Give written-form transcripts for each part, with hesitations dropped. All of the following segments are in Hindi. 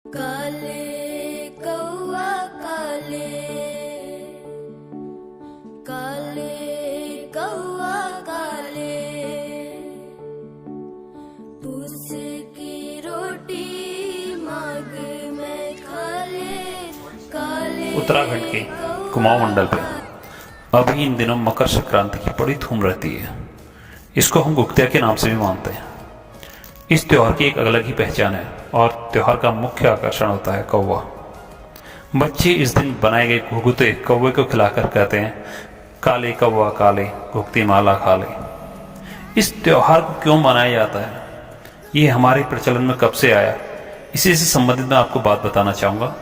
काले कौआ काले, काले कौआ काले, पूस की रोटी मांग में खाले, काले। उत्तराखंड के कुमाऊं मंडल पे अभी इन दिनों मकर संक्रांति की बड़ी धूम रहती है। इसको हम गुक्तिया के नाम से भी मानते हैं। इस त्योहार की एक अलग ही पहचान है और त्योहार का मुख्य आकर्षण होता है कौवा। बच्चे इस दिन बनाए गए घुघुते कौवे को खिलाकर कहते हैं, काले कौवा काले घुघती माला खा ले। इस त्योहार को क्यों मनाया जाता है, ये हमारे प्रचलन में कब से आया, इसी से संबंधित मैं आपको बात बताना चाहूँगा।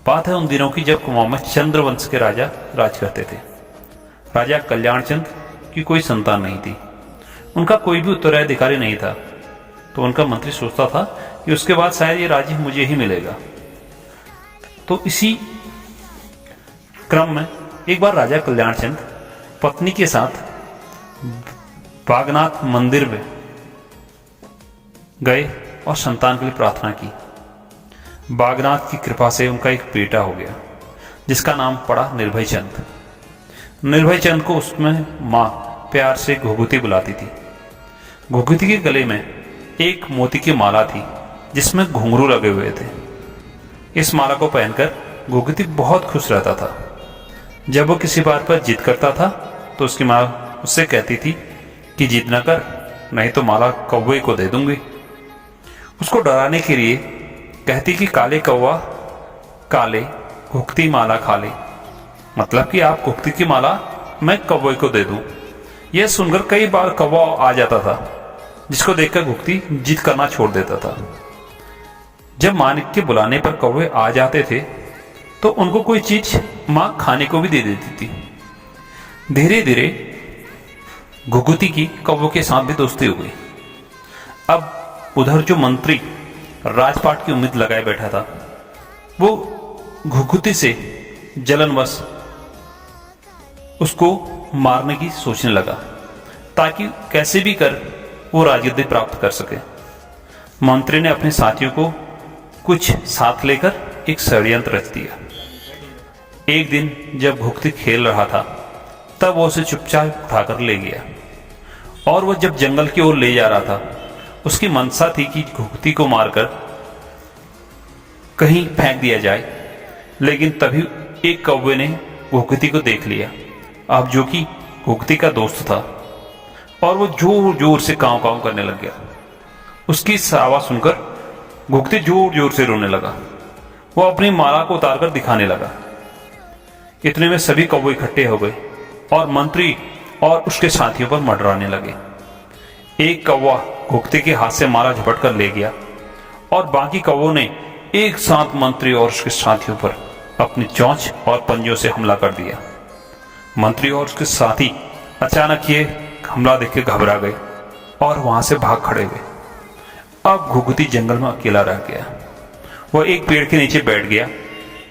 बात है उन दिनों की जब कुमाऊं में चंद्रवंश के राजा राज करते थे। राजा कल्याणचंद की कोई संतान नहीं थी, उनका कोई भी उत्तराधिकारी नहीं था। तो उनका मंत्री सोचता था कि उसके बाद शायद ये राज्य मुझे ही मिलेगा। तो इसी क्रम में एक बार राजा कल्याणचंद पत्नी के साथ बागनाथ मंदिर में गए और संतान के लिए प्रार्थना की। बागनाथ की कृपा से उनका एक बेटा हो गया जिसका नाम पड़ा निर्भय चंद। निर्भय चंद को उसमें माँ प्यार से घुघुती बुलाती थी। घुघुती के गले में एक मोती की माला थी जिसमें घुंघरू लगे हुए थे। इस माला को पहनकर घुघुती बहुत खुश रहता था। जब वो किसी बात पर जिद करता था तो उसकी माँ उससे कहती थी कि जिद न कर, नहीं तो माला कौवे को दे दूंगी। उसको डराने के लिए कहती कि काले कौवा काले घुघती माला खा ले, मतलब कि आप घुघती की माला मैं कौवे को दे दूं। यह सुनकर कई बार कौवा आ जाता था, जिसको देखकर घुघती जिद करना छोड़ देता था। जब मानिक के बुलाने पर कौवे आ जाते थे तो उनको कोई चीज मां खाने को भी दे देती थी। धीरे धीरे घुघुती की कौवों के साथ भी दोस्ती हो गई। अब उधर जो मंत्री राजपाट की उम्मीद लगाए बैठा था, वो घुघुती से जलनवश उसको मारने की सोचने लगा ताकि कैसे भी कर वो राजगद्दी प्राप्त कर सके। मंत्री ने अपने साथियों को कुछ साथ लेकर एक षड्यंत्र रच दिया। एक दिन जब घुघुती खेल रहा था तब वो उसे चुपचाप उठाकर ले गया और वो जब जंगल की ओर ले जा रहा था, उसकी मंशा थी कि घुघुती को मारकर कहीं फेंक दिया जाए। लेकिन तभी एक कौवे ने घुघुती को देख लिया, अब जो कि घुघुती का दोस्त था, और वो जोर जोर से कांव कांव करने लग गया। उसकी आवाज सुनकर घुघुती जोर जोर से रोने लगा। वो अपनी माला को उतारकर दिखाने लगा। इतने में सभी कौवे इकट्ठे हो गए और मंत्री और उसके साथियों पर मंडराने लगे। एक कौवा घुघुती के हाथ से माला झपट कर ले गया और बाकी कौवों ने एक साथ मंत्री और उसके साथियों पर अपनी चोंच और पंजों से हमला कर दिया। मंत्री और उसके साथी अचानक ये हमला देख के घबरा गए और वहां से भाग खड़े हुए। अब घुघुती जंगल में अकेला रह गया। वह एक पेड़ के नीचे बैठ गया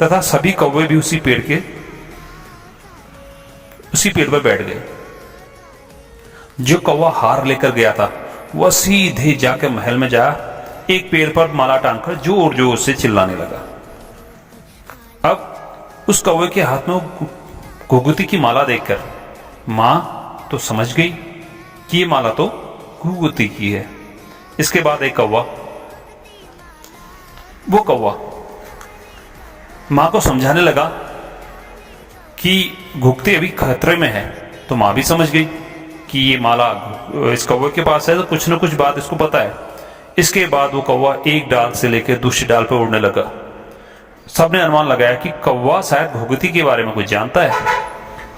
तथा सभी कौवे भी उसी पेड़ पर बैठ गए। जो कौवा हार लेकर गया था वह सीधे जाकर महल में जा एक पेड़ पर माला टांगकर जोर जोर से चिल्लाने लगा। अब उस कौवे के हाथ में घुघुती की माला देखकर मां तो समझ गई कि ये माला तो घुघुती की है। इसके बाद एक कौवा मां को समझाने लगा कि घुघुती अभी खतरे में है। तो मां भी समझ गई कि ये माला इस कौवे के पास है, तो कुछ न कुछ बात इसको पता है। इसके बाद वो कौवा एक डाल से लेकर दूसरी डाल पर उड़ने लगा। सबने अनुमान लगाया कि कौवा शायद घुघुती के बारे में कुछ जानता है।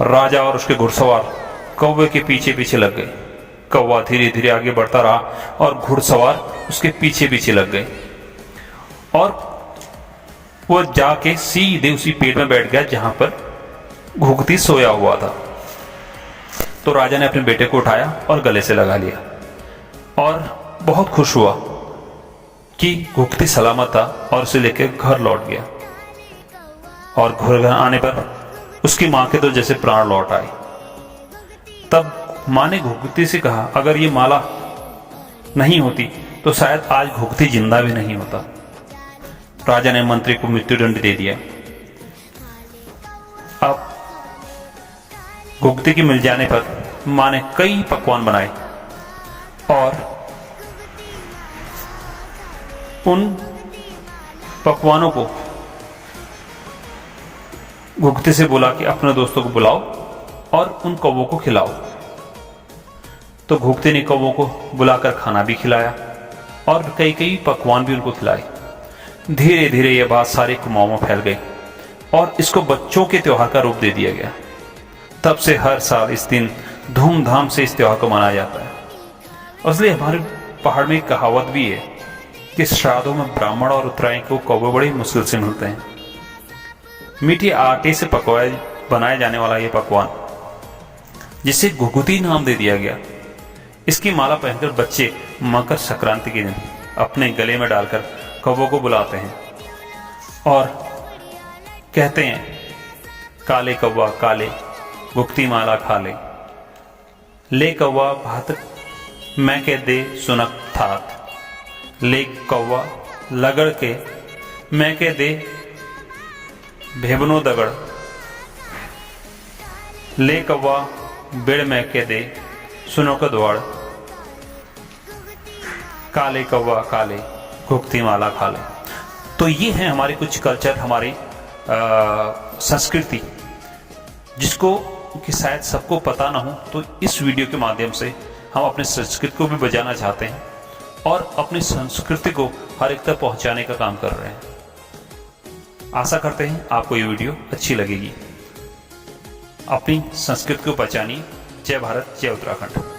राजा और उसके घुड़सवार कौवे के पीछे पीछे लग गए। कौवा धीरे धीरे आगे बढ़ता रहा और घुड़सवार उसके पीछे पीछे लग गए और वह जाके सीधे उसी पेड़ में बैठ गया जहां पर घुघुती सोया हुआ था। तो राजा ने अपने बेटे को उठाया और गले से लगा लिया और बहुत खुश हुआ कि घुघुती सलामत था और उसे लेकर घर लौट गया। और घर आने पर उसकी मां के तो जैसे प्राण लौट आए। तब मां ने घुघुती से कहा, अगर ये माला नहीं होती तो शायद आज घुघुती जिंदा भी नहीं होता। राजा ने मंत्री को मृत्युदंड दे दिया। अब घुघती की मिल जाने पर मां ने कई पकवान बनाए और उन पकवानों को घुघती से बोला कि अपने दोस्तों को बुलाओ और उन कौवों को खिलाओ। तो घुघती ने कौवों को बुलाकर खाना भी खिलाया और कई कई पकवान भी उनको खिलाए। धीरे धीरे यह बात सारे कुमाऊं में फैल गई और इसको बच्चों के त्योहार का रूप दे दिया गया। तब से हर साल इस दिन धूमधाम से इस त्योहार को मनाया जाता है। इसलिए हमारे पहाड़ में एक कहावत भी है कि श्राद्धों में ब्राह्मण और उत्तरायण को कौवे बड़ी मुश्किल से मिलते हैं। मीठे आटे से बनाया जाने वाला यह पकवान, जिसे घुघुती नाम दे दिया गया, इसकी माला पहनकर बच्चे मकर संक्रांति के दिन अपने गले में डालकर कौवों को बुलाते हैं और कहते हैं, काले कौवा काले घुघती माला खा ले कौवा भात मैं के दे सुनक थात, ले कौवा लगड़ के मैं के दे भेबनो दगड़, ले कौवा बिड़ मैं के दे सुनो का द्वाड़, काले कौवा काले घुघती माला खा ले। तो ये है हमारे कुछ कल्चर, हमारी संस्कृति, जिसको कि शायद सबको पता ना हो। तो इस वीडियो के माध्यम से हम अपने संस्कृति को भी बचाना चाहते हैं और अपनी संस्कृति को हर एक तक पहुंचाने का काम कर रहे हैं। आशा करते हैं आपको ये वीडियो अच्छी लगेगी। अपनी संस्कृति को बचानी। जय भारत, जय उत्तराखंड।